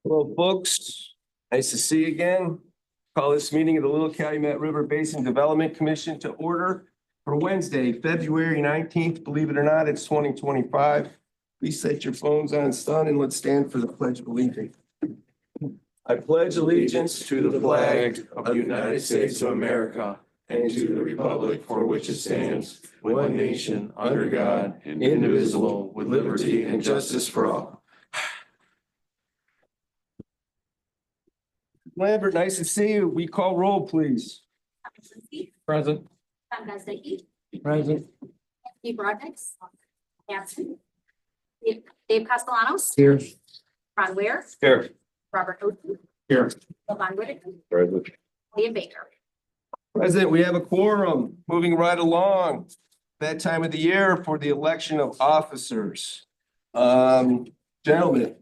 Hello, folks. Nice to see you again. Call this meeting of the Little Calumet River Basin Development Commission to order for Wednesday, February 19th. Believe it or not, it's 2025. Please set your phones on stun and let's stand for the Pledge of Allegiance. I pledge allegiance to the flag of the United States of America and to the republic for which it stands, one nation, under God, indivisible, with liberty and justice for all. Lambert, nice to see you. We call roll, please. Present. Present. Steve Brodnick. Absent. Dave Castellanos. Here. Ron Ware. Here. Robert Oakley. Here. Levon Whitaker. Present. William Baker. President, we have a quorum. Moving right along. That time of the year for the election of officers. Gentlemen.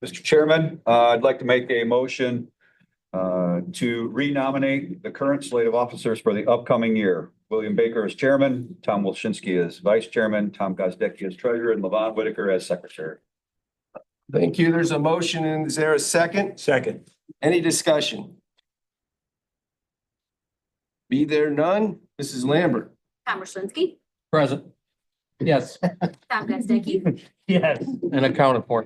Mr. Chairman, I'd like to make a motion to renominate the current slate of officers for the upcoming year. William Baker as chairman, Tom Wilshinsky as vice chairman, Tom Gozdecki as treasurer, and Levon Whitaker as secretary. Thank you. There's a motion, and is there a second? Second. Any discussion? Be there none? Mrs. Lambert. Tom Wilshinsky. Present. Yes. Tom Gozdecki. Yes. And accounted for.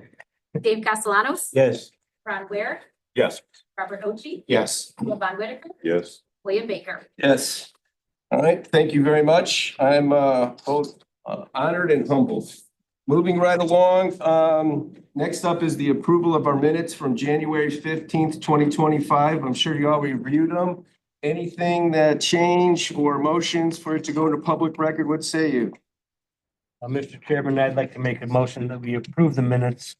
Dave Castellanos. Yes. Ron Ware. Yes. Robert Oakley. Yes. Levon Whitaker. Yes. William Baker. Yes. All right, thank you very much. I'm both honored and humbled. Moving right along, next up is the approval of our minutes from January 15th, 2025. I'm sure you all reviewed them. Anything that change or motions for it to go into public record, what say you? Mr. Chairman, I'd like to make a motion that we approve the minutes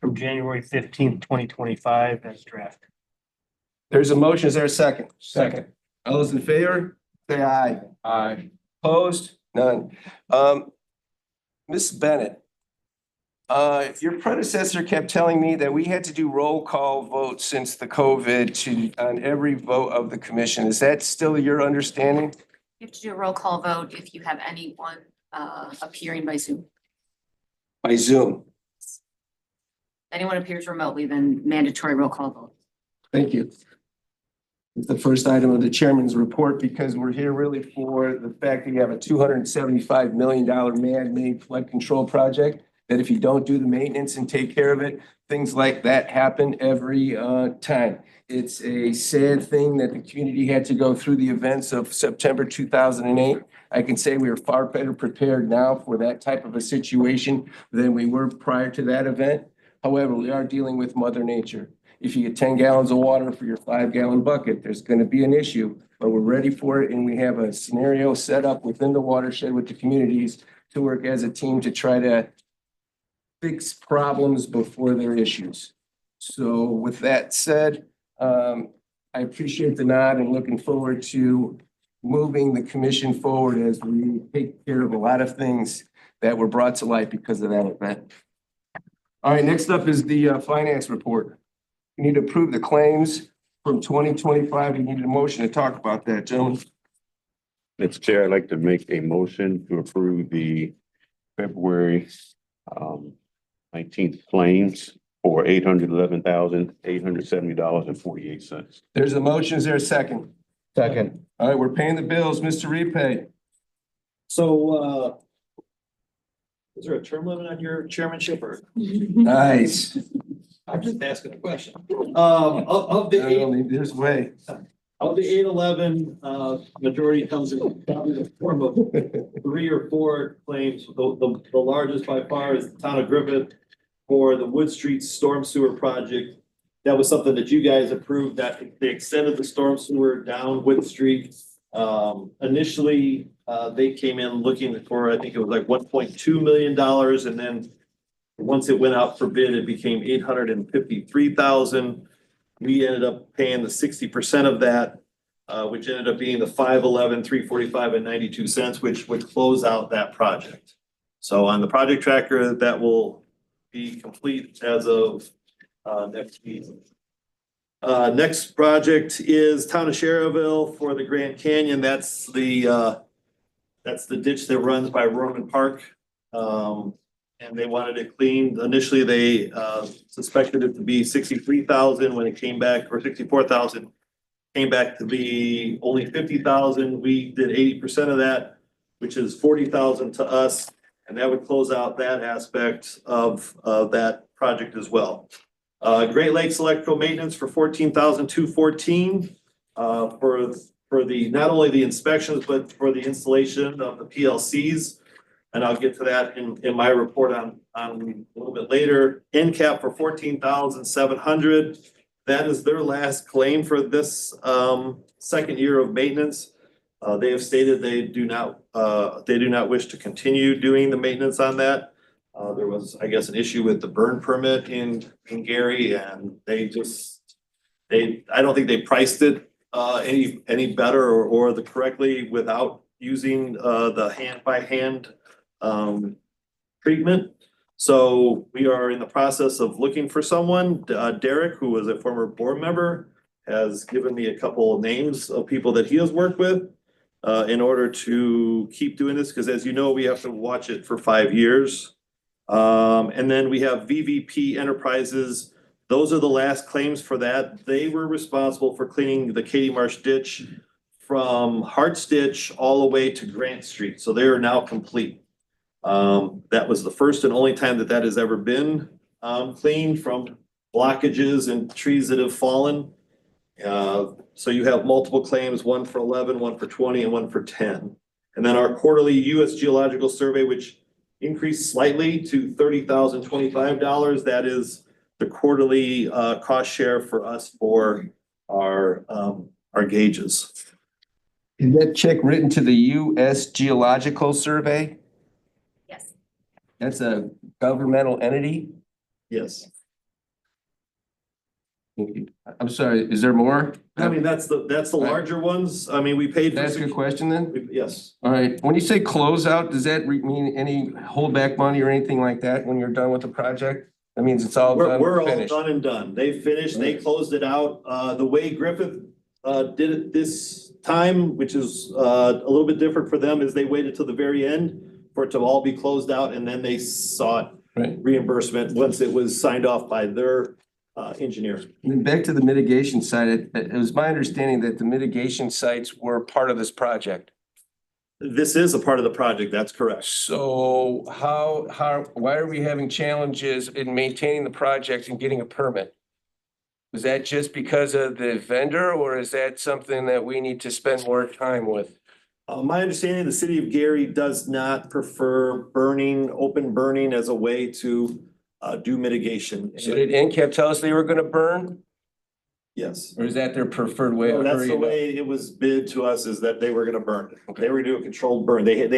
from January 15th, 2025 as drafted. There's a motion, is there a second? Second. All those in favor, say aye. Aye. Opposed? None. Ms. Bennett, your predecessor kept telling me that we had to do roll call votes since the COVID on every vote of the commission. Is that still your understanding? You have to do a roll call vote if you have anyone appearing by Zoom. By Zoom. Anyone appears remotely, then mandatory roll call vote. Thank you. It's the first item of the chairman's report because we're here really for the fact that you have a $275 million man-made flood control project, that if you don't do the maintenance and take care of it, things like that happen every time. It's a sad thing that the community had to go through the events of September 2008. I can say we are far better prepared now for that type of a situation than we were prior to that event. However, we are dealing with Mother Nature. If you get 10 gallons of water for your 5-gallon bucket, there's going to be an issue, but we're ready for it. And we have a scenario set up within the watershed with the communities to work as a team to try to fix problems before they're issues. So with that said, I appreciate the nod and looking forward to moving the commission forward as we take care of a lot of things that were brought to light because of that event. All right, next up is the finance report. We need to approve the claims from 2025. We need a motion to talk about that, gentlemen. Mr. Chair, I'd like to make a motion to approve the February 19th claims for $811,870.48. There's a motion. Is there a second? Second. All right, we're paying the bills. Mr. Repay. So, is there a term limit on your chairmanship or? Nice. I'm just asking a question. Of There's way. the 811, majority comes in probably the form of 3 or 4 claims. The largest by far is the town of Griffith for the Wood Street Storm Sewer Project. That was something that you guys approved, that they extended the storm sewer down Wood Street. Initially, they came in looking for, I think it was like $1.2 million, and then once it went out for bid, it became $853,000. We ended up paying the 60% of that, which ended up being the $511, $345, and 92 cents, which would close out that project. So on the project tracker, that will be complete as of next week. Next project is Town of Cherville for the Grand Canyon. That's the ditch that runs by Roman Park. and they wanted it cleaned. Initially, they suspected it to be 63,000 when it came back, or 64,000. Came back to be only 50,000. We did 80% of that, which is 40,000 to us. And that would close out that aspect of that project as well. Great Lakes Electrical Maintenance for 14,214 for the, not only the inspections, but for the installation of the PLCs. And I'll get to that in my report on a little bit later. NCAP for 14,700. That is their last claim for this second year of maintenance. They have stated they do not wish to continue doing the maintenance on that. There was, I guess, an issue with the burn permit in Gary, and I don't think they priced it any better or the correctly without using the hand by hand treatment. So we are in the process of looking for someone. Derek, who was a former board member, has given me a couple of names of people that he has worked with in order to keep doing this, because as you know, we have to watch it for 5 years. And then we have VVP Enterprises. Those are the last claims for that. They were responsible for cleaning the Katy Marsh ditch from Hart Stitch all the way to Grant Street. So they are now complete. That was the first and only time that has ever been cleaned from blockages and trees that have fallen. So you have multiple claims, one for 11, one for 20, and one for 10. And then our quarterly US Geological Survey, which increased slightly to $30,025. That is the quarterly cost share for us for our gauges. Is that check written to the US Geological Survey? Yes. That's a governmental entity? Yes. I'm sorry, is there more? I mean, that's the larger ones. I mean, we paid Can I ask you a question then? Yes. All right, when you say closeout, does that mean any holdback money or anything like that when you're done with the project? That means it's all done, We're all finished. done and done. They finished, they closed it out. The way Griffith did it this time, which is a little bit different for them, is they waited till the very end for it to all be closed out, and then they sought Right. reimbursement once it was signed off by their engineer. And then back to the mitigation side, it was my understanding that the mitigation sites were part of this project. This is a part of the project, that's correct. So why are we having challenges in maintaining the project and getting a permit? Was that just because of the vendor, or is that something that we need to spend more time with? My understanding, the city of Gary does not prefer open burning as a way to do mitigation. So did NCAP tell us they were gonna burn, Yes. or is that their preferred way No, of that's the hurrying up? way it was bid to us, is that they were gonna burn it. Okay. They were gonna do a controlled burn. They had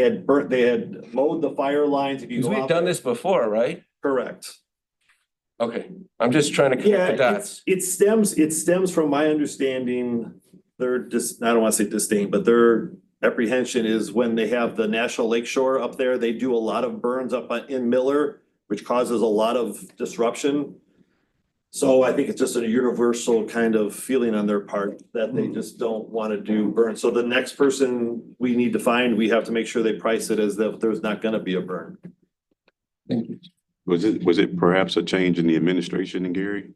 mowed the fire lines. If you Because go we've out done there- this before, right? Correct. Okay, I'm just trying to Yeah, connect the dots. it stems from my understanding, I don't wanna say disdain, but their apprehension is when they have the National Lake Shore up there, they do a lot of burns up in Miller, which causes a lot of disruption. So I think it's just a universal kind of feeling on their part that they just don't want to do burn. So the next person we need to find, we have to make sure they price it as if there's not gonna be a burn. Thank you. Was it perhaps a change in the administration in Gary?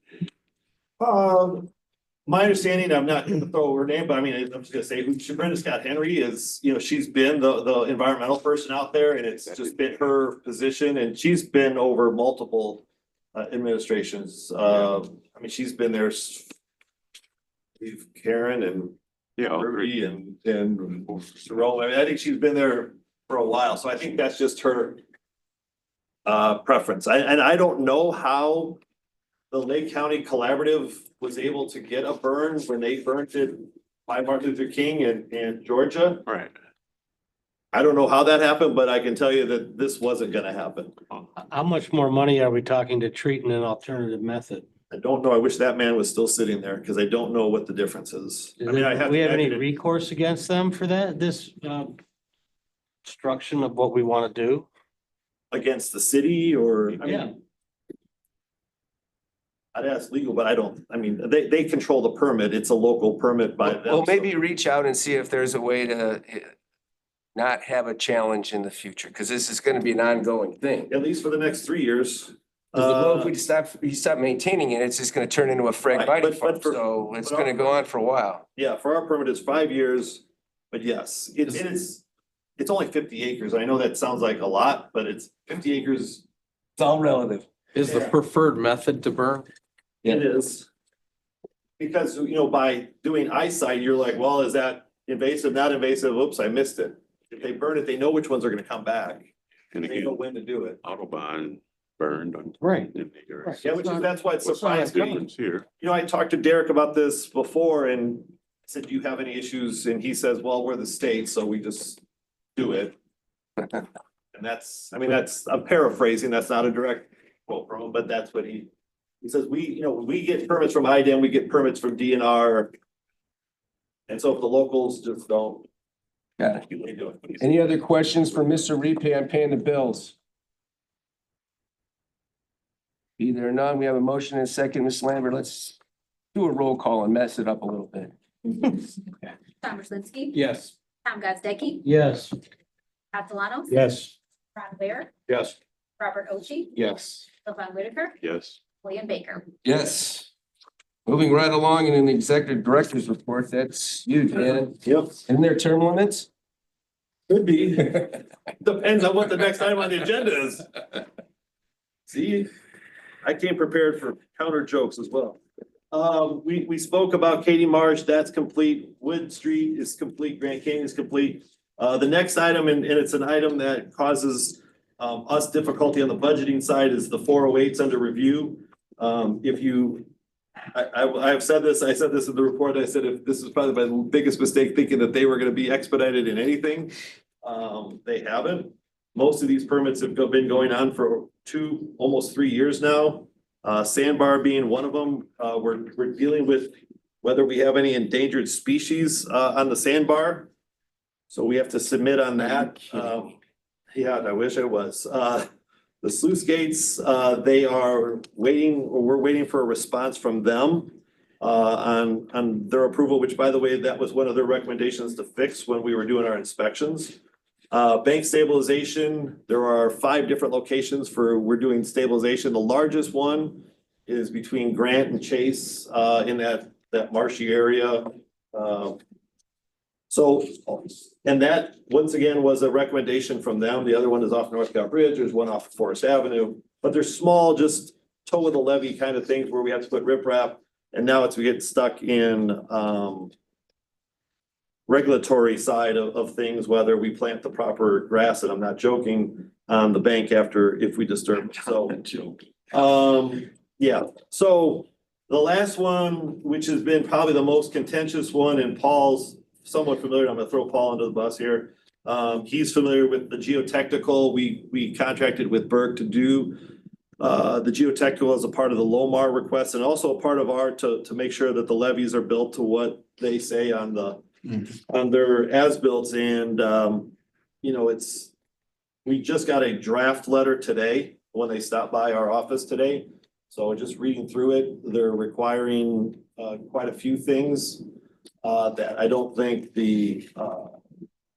My understanding, I'm not gonna throw her name, but I mean, I'm just gonna say who Brenda Scott Henry is, she's been the environmental person out there, and it's just been her position, and she's been over multiple administrations. I mean, she's been there. Karen and Yeah, Ruby and Jerome. I mean, I think she's been there for a while, so I think that's just her preference. I don't know how the Lake County Collaborative was able to get a burn when they burned it by Martin Luther King in Georgia. right. I don't know how that happened, but I can tell you that this wasn't gonna happen. How much more money are we talking to treating an alternative method? I don't know. I wish that man was still sitting there because I don't know what the difference is. I mean, I have. Do we to have any imagine it- recourse against them for this destruction of what we want to do? Against the city or, I Yeah. mean. I'd ask legal, but I mean, they control the permit. It's a local permit by them. Well, so- maybe reach out and see if there's a way to not have a challenge in the future? Because this is gonna be an ongoing thing. At least for the next 3 years. 'Cause the road, if you stop maintaining it, it's just gonna turn into a Right, fragmite but farm, for- so it's but gonna our- go on for a while. Yeah, for our permit, it's 5 years, but yes, it's only 50 acres. I know that sounds like a lot, but it's 50 acres. It's all relative. Is the preferred method to burn? It is. Because, by doing eyesight, you're like, well, is that invasive, not invasive? Oops, I missed it. If they burn it, they know which ones are gonna come back. And They know again, when to do it. Autobahn burned on. Right. Yeah, that's why it What's the surprised me. difference here? I talked to Derek about this before and said, do you have any issues? And he says, well, we're the state, so we just do it. And I'm paraphrasing, that's not a direct quote from him, but that's what he says, we get permits from IDEM, we get permits from DNR. And so if the locals just don't. Got it. They do it. Any other questions for Mr. Repay on paying the bills? Be there or none, we have a motion and a second. Ms. Lambert, let's do a roll call and mess it up a little bit. Tom Brizinski. Yes. Tom Gozdecki. Yes. Catalanos. Yes. Ron Ware. Yes. Robert Ochi. Yes. Sylvan Whitaker. Yes. William Baker. Yes. Moving right along in an executive director's report, that's you, Dan. Yep, Isn't there term limits? could be. Depends on what the next item on the agenda is. See, I came prepared for counter jokes as well. We spoke about Katie Marsh, that's complete. Wood Street is complete, Grand Canyon is complete. The next item, and it's an item that causes us difficulty on the budgeting side, is the 408s under review. I've said this, I said this in the report, I said if this is probably my biggest mistake, thinking that they were gonna be expedited in anything. They haven't. Most of these permits have been going on for almost 3 years now. Sandbar being one of them. We're dealing with whether we have any endangered species on the sandbar. So we have to submit on that. Yeah, I wish I was. The sluice gates, they are waiting, or we're waiting for a response from them on their approval, which, by the way, that was one of their recommendations to fix when we were doing our inspections. Bank stabilization, there are 5 different locations we're doing stabilization. The largest one is between Grant and Chase in that marshy area. And that, once again, was a recommendation from them. The other one is off North Cow Bridge. There's one off Forest Avenue. But they're small, just toe of the levee kind of things where we have to put riprap. And now we get stuck in regulatory side of things, whether we plant the proper grass, and I'm not joking, on the bank if we disturb it. So, yeah. So the last one, which has been probably the most contentious one, and Paul's somewhat familiar, I'm gonna throw Paul under the bus here. He's familiar with the geotechnical. We contracted with Berg to do the geotechnical as a part of the Lomar request, and also a part of our to make sure that the levees are built to what they say on their as-built. And we just got a draft letter today when they stopped by our office today. So just reading through it, they're requiring quite a few things that I don't think the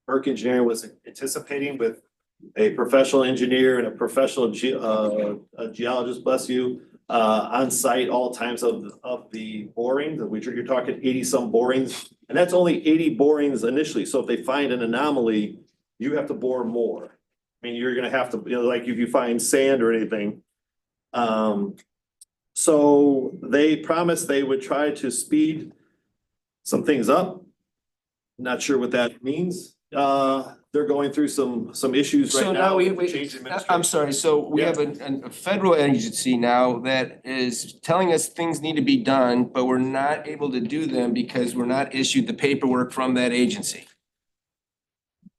Burke engineer was anticipating, with a professional engineer and a professional geologist, bless you, on site all times of the borings, which you're talking 80-some borings, and that's only 80 borings initially. So if they find an anomaly, you have to bore more. I mean, you're gonna have to, like if you find sand or anything. So they promised they would try to speed some things up. Not sure what that means. They're going through some issues right So now. now with the change in I'm administration. sorry, so we have a federal agency now that is telling us things need to be done, but we're not able to do them because we're not issued the paperwork from that agency.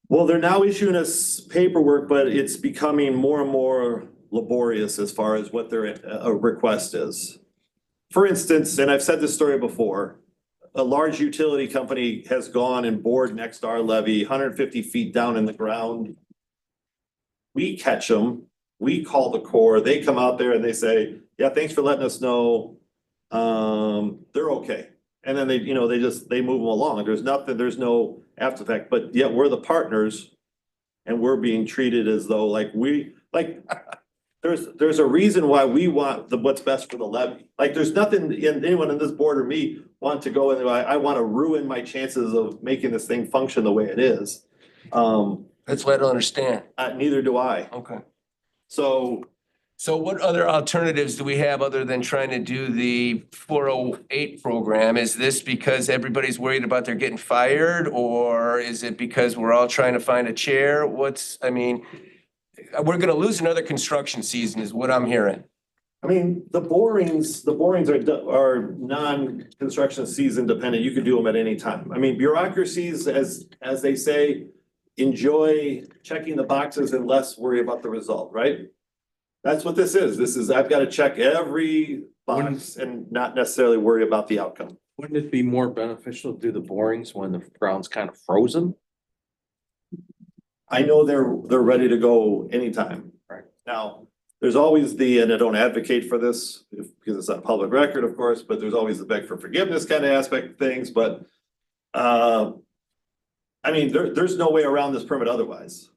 Well, they're now issuing us paperwork, but it's becoming more and more laborious as far as what their request is. For instance, and I've said this story before, a large utility company has gone and bored next to our levee, 150 feet down in the ground. We catch them, we call the Corps, they come out there and they say, yeah, thanks for letting us know. They're okay. And then they move them along. There's no after effect, but yet we're the partners. and we're being treated as though there's a reason why we want what's best for the levy. Like, there's nothing in anyone in this board or me want to go and I want to ruin my chances of making this thing function the way it is. That's what I don't understand. Neither do I. Okay. So So what other alternatives do we have other than trying to do the 408 program? Is this because everybody's worried about they're getting fired? Or is it because we're all trying to find a chair? We're gonna lose another construction season is what I'm hearing. I mean, the borings are non-construction season dependent. You could do them at any time. I mean, bureaucracies, as they say, enjoy checking the boxes and less worry about the result, right? That's what this is. This is, I've got to check every box and not necessarily worry about the outcome. Wouldn't it be more beneficial to do the borings when the ground's kind of frozen? I know they're ready to go anytime. Right. Now, there's always and I don't advocate for this because it's not public record, of course, but there's always the beg for forgiveness kind of aspect of things, but I mean, there's no way around this permit otherwise.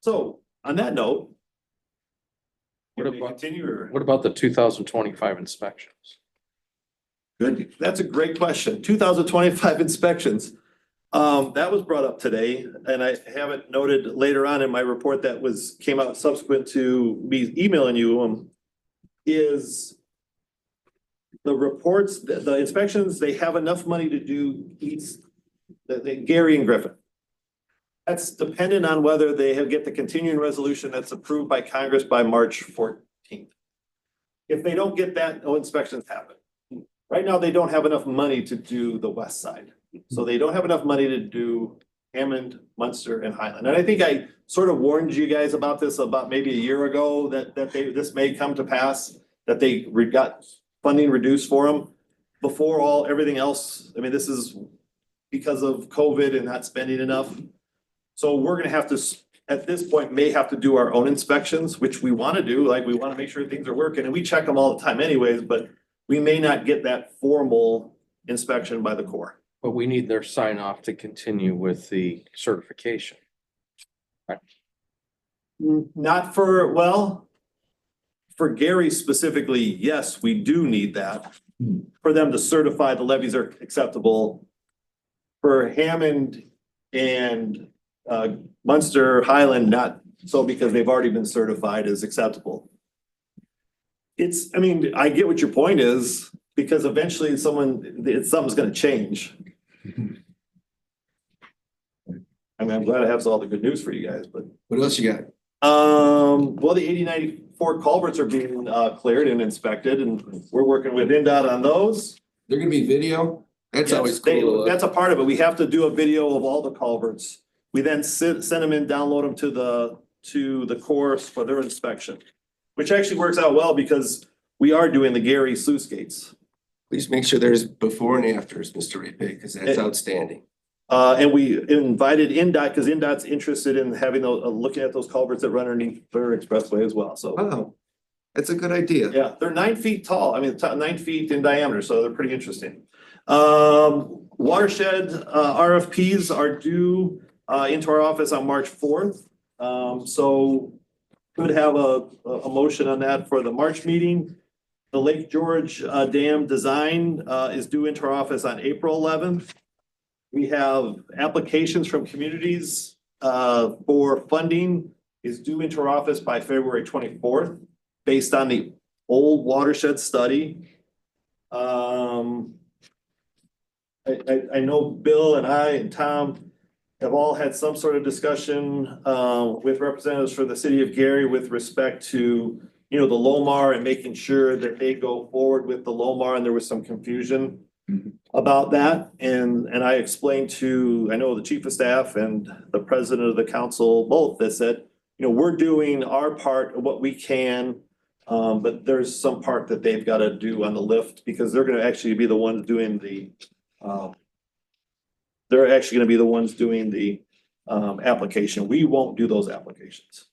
So on that note, What can we about- continue or? What about the 2025 inspections? Good, that's a great question. 2025 inspections. That was brought up today, and I have it noted later on in my report that came out subsequent to me emailing you, is the reports, the inspections, they have enough money to do Gary and Griffin. That's dependent on whether they get the continuing resolution that's approved by Congress by March 14th. If they don't get that, no inspections happen. Right now, they don't have enough money to do the west side. So they don't have enough money to do Hammond, Munster, and Highland. And I think I sort of warned you guys about this about maybe a year ago that this may come to pass, that they got funding reduced for them. Before everything else, I mean, this is because of COVID and not spending enough. So we're gonna have to, at this point, may have to do our own inspections, which we wanna do, like we wanna make sure things are working, and we check them all the time anyways, but we may not get that formal inspection by the Corps. But we need their sign off to continue with the certification. Not for Gary specifically, yes, we do need that. For them to certify the levies are acceptable. For Hammond and Munster, Highland, not so because they've already been certified as acceptable. I mean, I get what your point is, because eventually something's gonna change. I mean, I'm glad I have all the good news for you guys, but. What else you got? Well, the 8094 culverts are being cleared and inspected, and we're working with NDOT on those. They're gonna be video? That's Yes, always cool. That's a part of it. We have to do a video of all the culverts. We then send them in, download them to the course for their inspection. Which actually works out well because we are doing the Gary sluice gates. Please make sure there's before and afters, Mr. Repay, because that's outstanding. And we invited NDOT because NDOT's interested in having looking at those culverts that run underneath their expressway as well, so. Wow, that's a good idea. Yeah, they're 9 feet tall. I mean, 9 feet in diameter, so they're pretty interesting. Watershed RFPs are due into our office on March 4th. So could have a motion on that for the March meeting. The Lake George Dam design is due into our office on April 11th. We have applications from communities for funding is due into our office by February 24th, based on the old watershed study. I know Bill and I and Tom have all had some sort of discussion with representatives for the city of Gary with respect to, the Lomar and making sure that they go forward with the Lomar, and there was some confusion about that. And I explained I know the chief of staff and the president of the council, both, that said, we're doing our part of what we can, but there's some part that they've got to do on the lift, because they're gonna actually be the ones doing the application. We won't do those applications.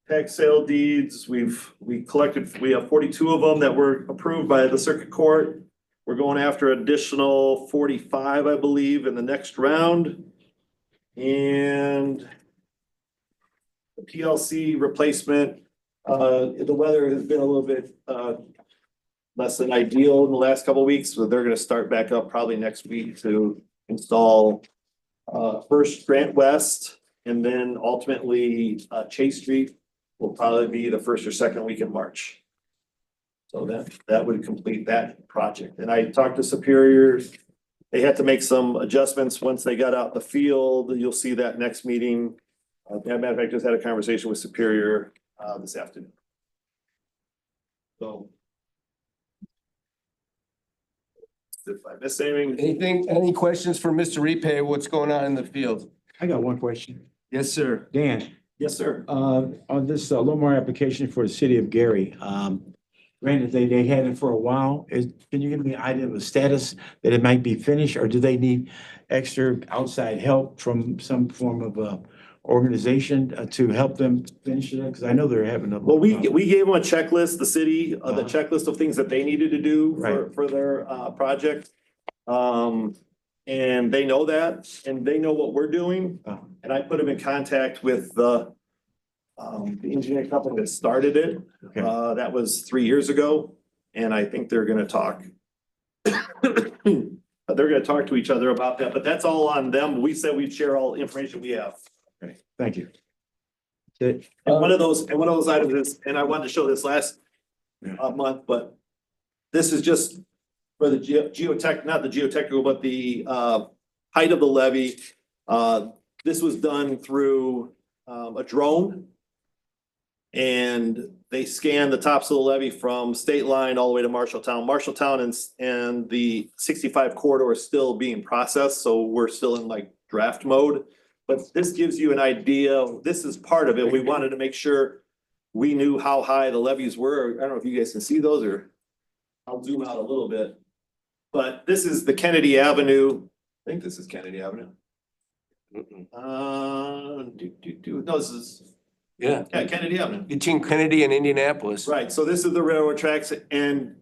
Tax sale deeds, we have 42 of them that were approved by the circuit court. We're going after additional 45, I believe, in the next round. And the PLC replacement, the weather has been a little bit, less than ideal in the last couple of weeks, so they're gonna start back up probably next week to install first Grant West, and then ultimately Chase Street will probably be the first or second week in March. So that would complete that project. And I talked to Superior. They had to make some adjustments once they got out in the field. You'll see that next meeting. As a matter of fact, just had a conversation with Superior this afternoon. So. If I missed anything. Any questions for Mr. Repay? What's going on in the field? I got one question. Yes, sir. Dan, Yes, sir. on this Lomar application for the city of Gary, granted, they had it for a while. Can you give me an idea of the status that it might be finished, or do they need extra outside help from some form of organization to help them finish it? Because I know they're having a. Well, we gave them a checklist, the city, the checklist of things that they needed to do for their project. And they know that, and they know what we're doing. And I put them in contact with the engineering company that started it. Okay. That was 3 years ago, and I think they're gonna talk. They're gonna talk to each other about that, but that's all on them. We said we'd share all information we have. Okay, thank you. And one of those items is, and I wanted to show this last month, but this is just for the geotech, not the geotechnical, but the height of the levee. This was done through a drone. And they scanned the tops of the levee from state line all the way to Marshalltown. Marshalltown and the 65 corridor is still being processed, so we're still in like draft mode. But this gives you an idea. This is part of it. We wanted to make sure we knew how high the levees were. I don't know if you guys can see those, or I'll zoom out a little bit. But this is the Kennedy Avenue. I think this is Kennedy Avenue. No, this is. Yeah. Yeah, Kennedy Avenue. Between Kennedy and Indianapolis. Right, so this is the railroad tracks, and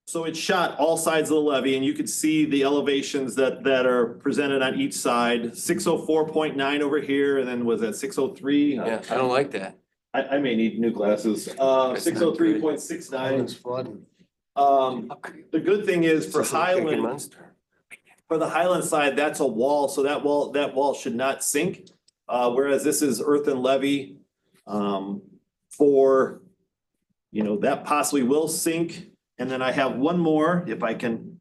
so it shot all sides of the levee, and you could see the elevations that are presented on each side. 604.9 over here, and then was that 603? Yeah, I don't like that. I may need new glasses. 603.69. It's flooding. The good thing is for It's like in Highland, Munster. for the Highland side, that's a wall, so that wall should not sink. Whereas this is earthen levee, for, that possibly will sink. And then I have one more, if I can.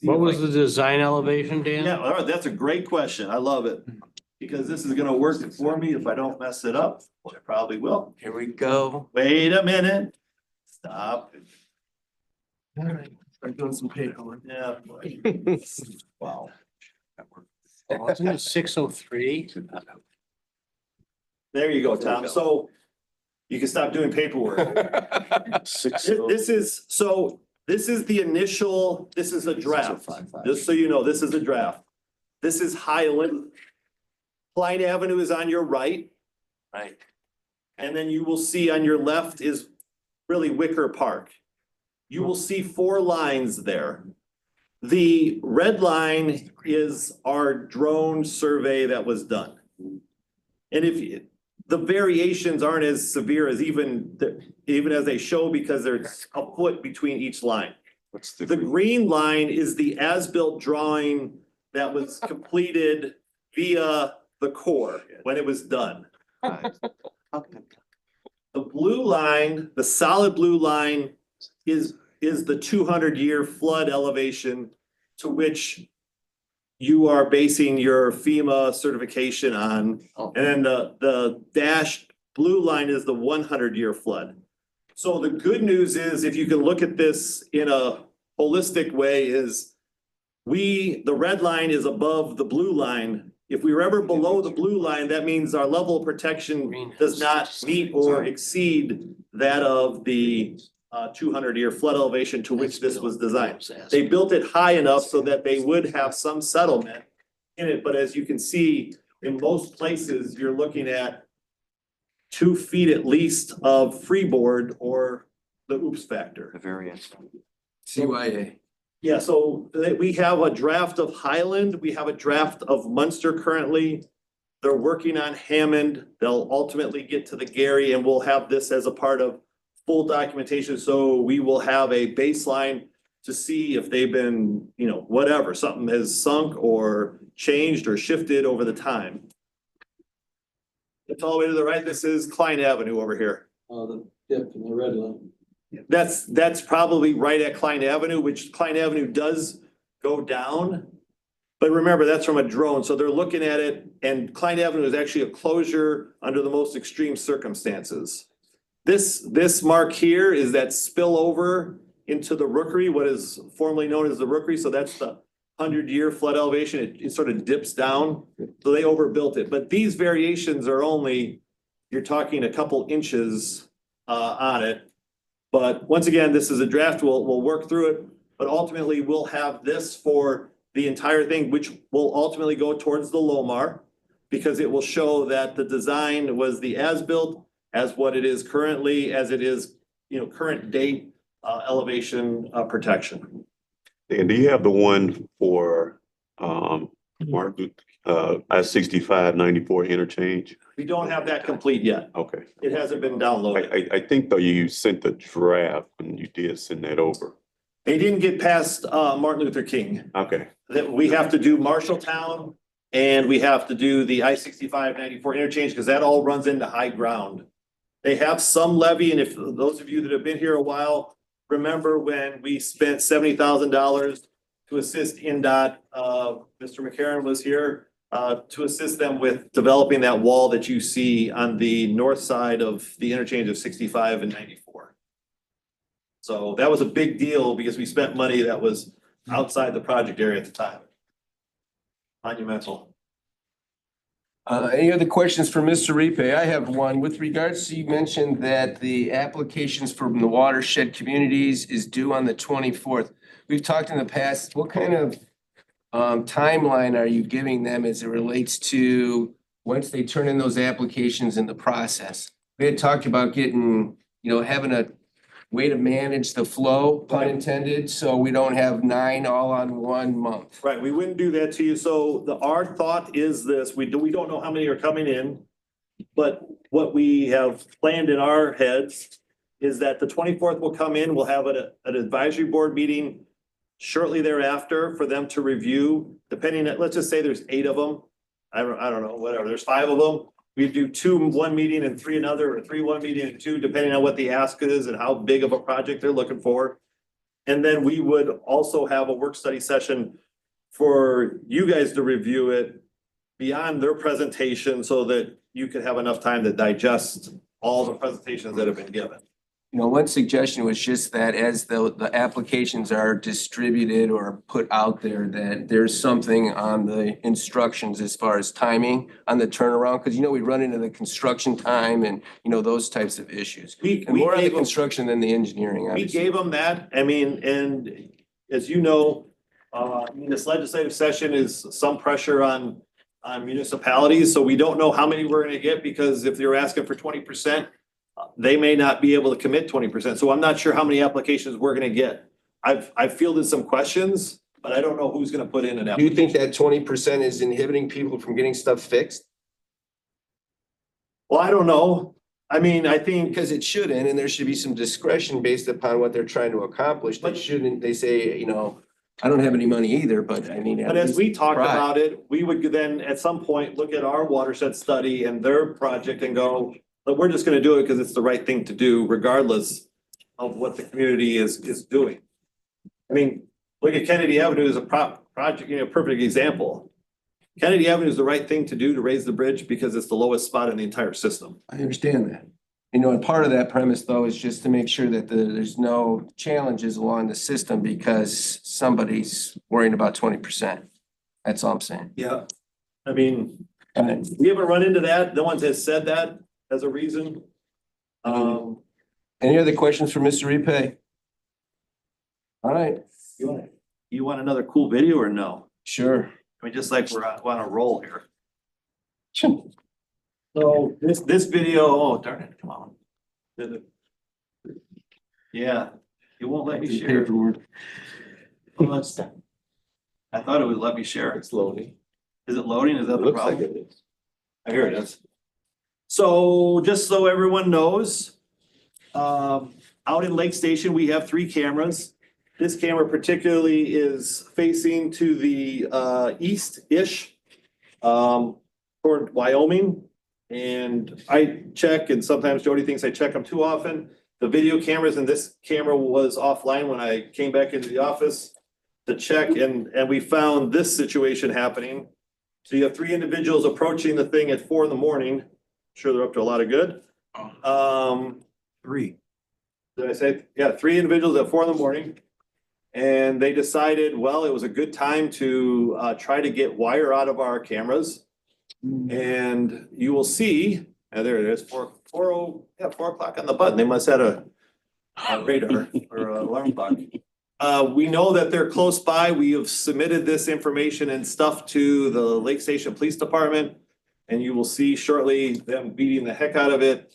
What was the design elevation, Dan? Yeah, all right, that's a great question. I love it. Because this is gonna work for me if I don't mess it up, which I probably will. Here we go. Wait a minute. Stop. All right, start doing some paperwork. Yeah. Wow. Wasn't it 603? There you go, Tom. So you can stop doing paperwork. This is the initial, this is a draft. Just so you know, this is a draft. This is Highland. Clyde Avenue is on your right. Right. And then you will see on your left is really Wicker Park. You will see 4 lines there. The red line is our drone survey that was done. And the variations aren't as severe as even as they show, because there's a foot between each line. What's The green line is the as-built drawing that was completed via the Corps when it was done. The blue line, the solid blue line is the 200-year flood elevation to which you are basing your FEMA certification on. And then the dashed blue line is the 100-year flood. So the good news is, if you can look at this in a holistic way, is the red line is above the blue line. If we were ever below the blue line, that means our level of protection does not meet or exceed that of the 200-year flood elevation to which this was designed. They built it high enough so that they would have some settlement in it, but as you can see, in most places, you're looking at 2 feet at least of freeboard or the oops factor. The variance. CYA. Yeah, so we have a draft of Highland, we have a draft of Munster currently. They're working on Hammond, they'll ultimately get to the Gary, and we'll have this as a part of full documentation, so we will have a baseline to see if they've been, you know, whatever, something has sunk or changed or shifted over the time. It's all the way to the right, this is Klein Avenue over here. The dip in the red line. That's probably right at Klein Avenue, which Klein Avenue does go down. But remember, that's from a drone, so they're looking at it, and Klein Avenue is actually a closure under the most extreme circumstances. This mark here is that spillover into the rookery, what is formerly known as the rookery, so that's the 100-year flood elevation, it sort of dips down, so they overbuilt it. But these variations are only, you're talking a couple inches on it. But once again, this is a draft, we'll work through it, but ultimately we'll have this for the entire thing, which will ultimately go towards the Lomar, because it will show that the design was the as-built as what it is currently, as it is, you know, current date elevation protection. And do you have the one for, Martin, I-65 94 interchange? We don't have that complete yet. Okay. It hasn't been downloaded. I think though you sent the draft when you did send that over. They didn't get past Martin Luther King. Okay. That we have to do Marshalltown and we have to do the I-65 94 interchange, because that all runs into high ground. They have some levee, and if those of you that have been here a while, remember when we spent $70,000 to assist NDOT, Mr. McCarron was here to assist them with developing that wall that you see on the north side of the interchange of 65 and 94. So that was a big deal because we spent money that was outside the project area at the time. Monumental. Any other questions for Mr. Repay? I have one. With regards to, you mentioned that the applications from the watershed communities is due on the 24th. We've talked in the past, what kind of timeline are you giving them as it relates to once they turn in those applications in the process? We had talked about getting, having a way to manage the flow, pun intended, so we don't have 9 all on 1 month. Right, we wouldn't do that to you. So our thought is this, we don't know how many are coming in. But what we have planned in our heads is that the 24th will come in, we'll have an advisory board meeting shortly thereafter for them to review, depending on, let's just say there's 8 of them. I don't know, whatever, there's 5 of them. We do 2 one meeting and 3 another, or 3 one meeting and 2, depending on what the ask is and how big of a project they're looking for. And then we would also have a work study session for you guys to review it beyond their presentation so that you could have enough time to digest all the presentations that have been given. One suggestion was just that as the applications are distributed or put out there, that there's something on the instructions as far as timing on the turnaround, because we run into the construction time and those types of issues. And more on the construction than the engineering, We obviously. gave them that. I mean, and as you know, this legislative session is some pressure on municipalities. So we don't know how many we're gonna get, because if you're asking for 20%, they may not be able to commit 20%. So I'm not sure how many applications we're gonna get. I've fielded some questions, but I don't know who's gonna put in an Do you application. think that 20% is inhibiting people from getting stuff fixed? Well, I don't know. I mean, I think, Because it shouldn't, and there should be some discretion based upon what they're trying to accomplish. They shouldn't, they say, I don't have any money either, but I mean. but as we talked try. about it, we would then at some point look at our watershed study and their project and go, but we're just gonna do it because it's the right thing to do regardless of what the community is doing. I mean, look at Kennedy Avenue as a project, perfect example. Kennedy Avenue is the right thing to do to raise the bridge because it's the lowest spot in the entire system. I understand that. And part of that premise though is just to make sure that there's no challenges along the system because somebody's worrying about 20%. That's all I'm saying. Yeah. I mean, And we haven't run into that. No one has said that as a reason. any other questions for Mr. Repay? All right, You want another cool video or no? sure. I mean, just like we're on a roll here. So this video, oh darn it, come on. Yeah, you won't let me share. Paperwork. Munster. I thought it would let me share. It's loading. Is it loading? Is that the Looks like problem? it is. Here it is. So just so everyone knows, out in Lake Station, we have 3 cameras. This camera particularly is facing to the east-ish toward Wyoming. And I check, and sometimes Jody thinks I check them too often. The video cameras and this camera was offline when I came back into the office to check, and we found this situation happening. So you have 3 individuals approaching the thing at 4 a.m. Sure, they're up to a lot of good. 3. Did I say? Yeah, 3 individuals at 4 a.m. And they decided, well, it was a good time to try to get wire out of our cameras. And you will see, there it is, 4 o'clock on the button. They must have a radar or an alarm clock. We know that they're close by. We have submitted this information and stuff to the Lake Station Police Department. And you will see shortly them beating the heck out of it.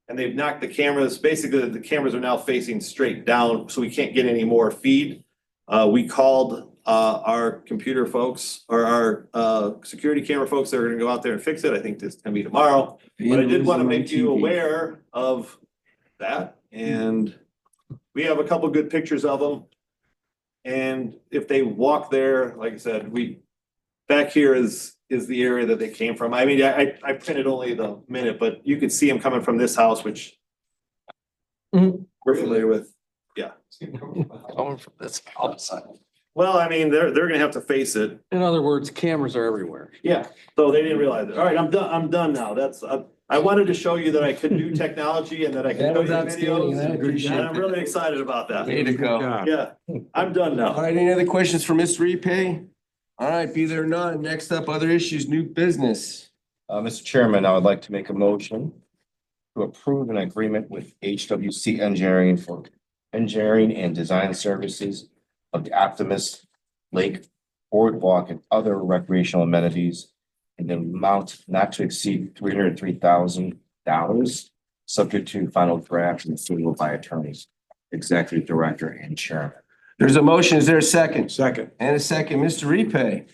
And they've knocked the cameras, basically the cameras are now facing straight down, so we can't get any more feed. We called our computer folks or our security camera folks that are gonna go out there and fix it. I think this can be tomorrow. But I did want to make you aware of that, and we have a couple good pictures of them. And if they walk there, like I said, back here is the area that they came from. I mean, I printed only the minute, but you could see them coming from this house, which we're familiar with. Coming from this outside. Well, I mean, they're gonna have to face it. In other words, cameras are everywhere. Yeah, so they didn't realize it. All right, I'm done now. That's, I wanted to show you that I could do technology and that I That could was do outstanding. I videos. appreciate And I'm it. really excited about that. Way to go. Yeah, I'm done All now. right, any other questions for Mr. Repay? All right, be there none. Next up, other issues, new business. Mr. Chairman, I would like to make a motion to approve an agreement with HWC Engineering for engineering and design services of the Optimus Lake Boardwalk and other recreational amenities in the amount not to exceed $303,000, subject to final draft and approval by attorneys, executive director and chairman. There's a motion. Is there a second? Second. And a second, Mr. Repay.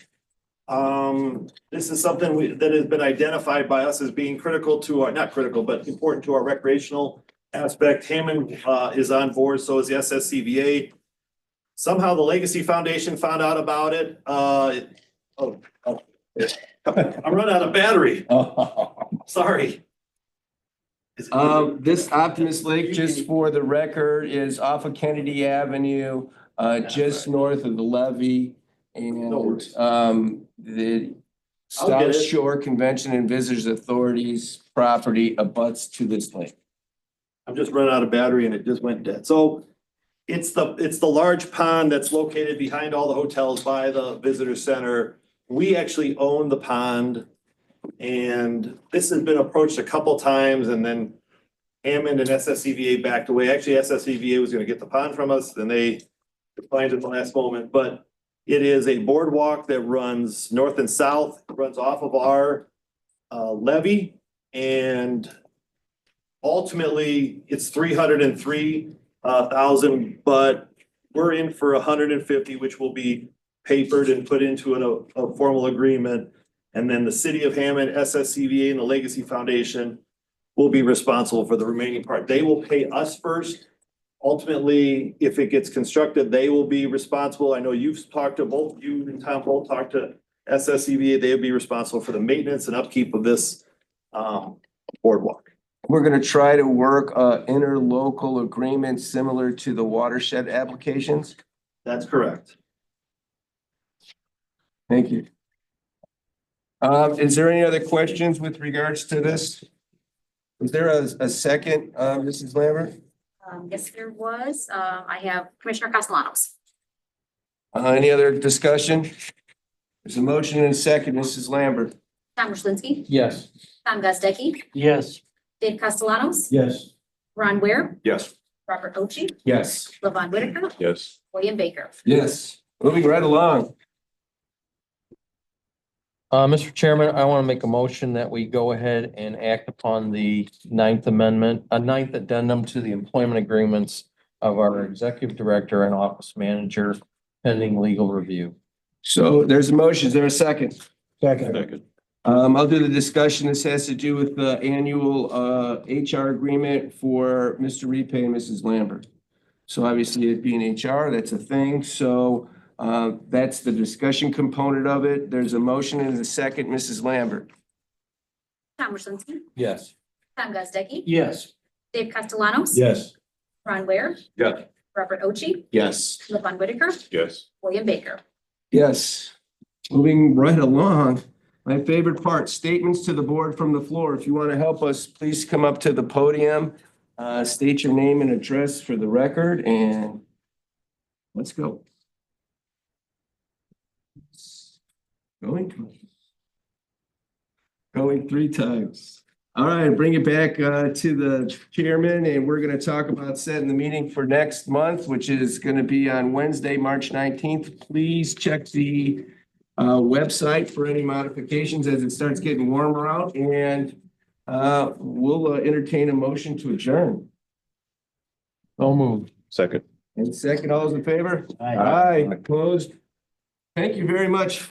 This is something that has been identified by us as being critical to our, not critical, but important to our recreational aspect. Hammond is on board, so is the SSCVA. Somehow the Legacy Foundation found out about it. I'm running out of battery. Sorry. This Optimus Lake, just for the record, is off of Kennedy Avenue, just north of the levee. And, the I'll get South it. Shore Convention and Visitors Authority's property abuts to this lake. I'm just running out of battery and it just went dead. So it's the large pond that's located behind all the hotels by the visitor center. We actually own the pond. And this has been approached a couple times, and then Hammond and SSCVA backed away. Actually, SSCVA was gonna get the pond from us, then they declined at the last moment, but it is a boardwalk that runs north and south, runs off of our levee, and ultimately, it's 303,000, but we're in for 150, which will be papered and put into a formal agreement. And then the city of Hammond, SSCVA, and the Legacy Foundation will be responsible for the remaining part. They will pay us first. Ultimately, if it gets constructed, they will be responsible. I know you've talked to both, you and Tom both talked to SSCVA. They'll be responsible for the maintenance and upkeep of this boardwalk. We're gonna try to work interlocal agreements similar to the watershed applications. That's correct. Thank you. Is there any other questions with regards to this? Is there a second, Mrs. Lambert? Yes, there was. I have Commissioner Castellanos. Any other discussion? There's a motion and a second, Mrs. Lambert. Tom Ruslinski, Yes. Tom Gosdecki, Yes. Dave Castellanos, Yes. Ron Ware, Yes. Robert Ochi, Yes. Levon Whitaker, Yes. William Baker. Yes. Moving right along. Mr. Chairman, I want to make a motion that we go ahead and act upon the ninth amendment, a ninth addendum to the employment agreements of our executive director and office manager pending legal review. So there's a motion. Is there a second? Second. I'll do the discussion. This has to do with the annual HR agreement for Mr. Repay and Mrs. Lambert. So obviously it being HR, that's a thing. So that's the discussion component of it. There's a motion and a second. Mrs. Lambert. Tom Lisinski, Yes. Tom Gazdecky, Yes. Dave Castellanos. Yes. Ron Ware, Yes. Robert Ochi, Yes. Levon Whitaker, Yes. William Baker. Yes. Moving right along. My favorite part, statements to the board from the floor. If you want to help us, please come up to the podium. State your name and address for the record and let's go. Going 3 times. All right, bring it back to the chairman, and we're going to talk about setting the meeting for next month, which is going to be on Wednesday, March 19th. Please check the website for any modifications as it starts getting warmer out, and we'll entertain a motion to adjourn. So moved. Second. And second, all those in favor? Aye. Aye, opposed? Thank you very much.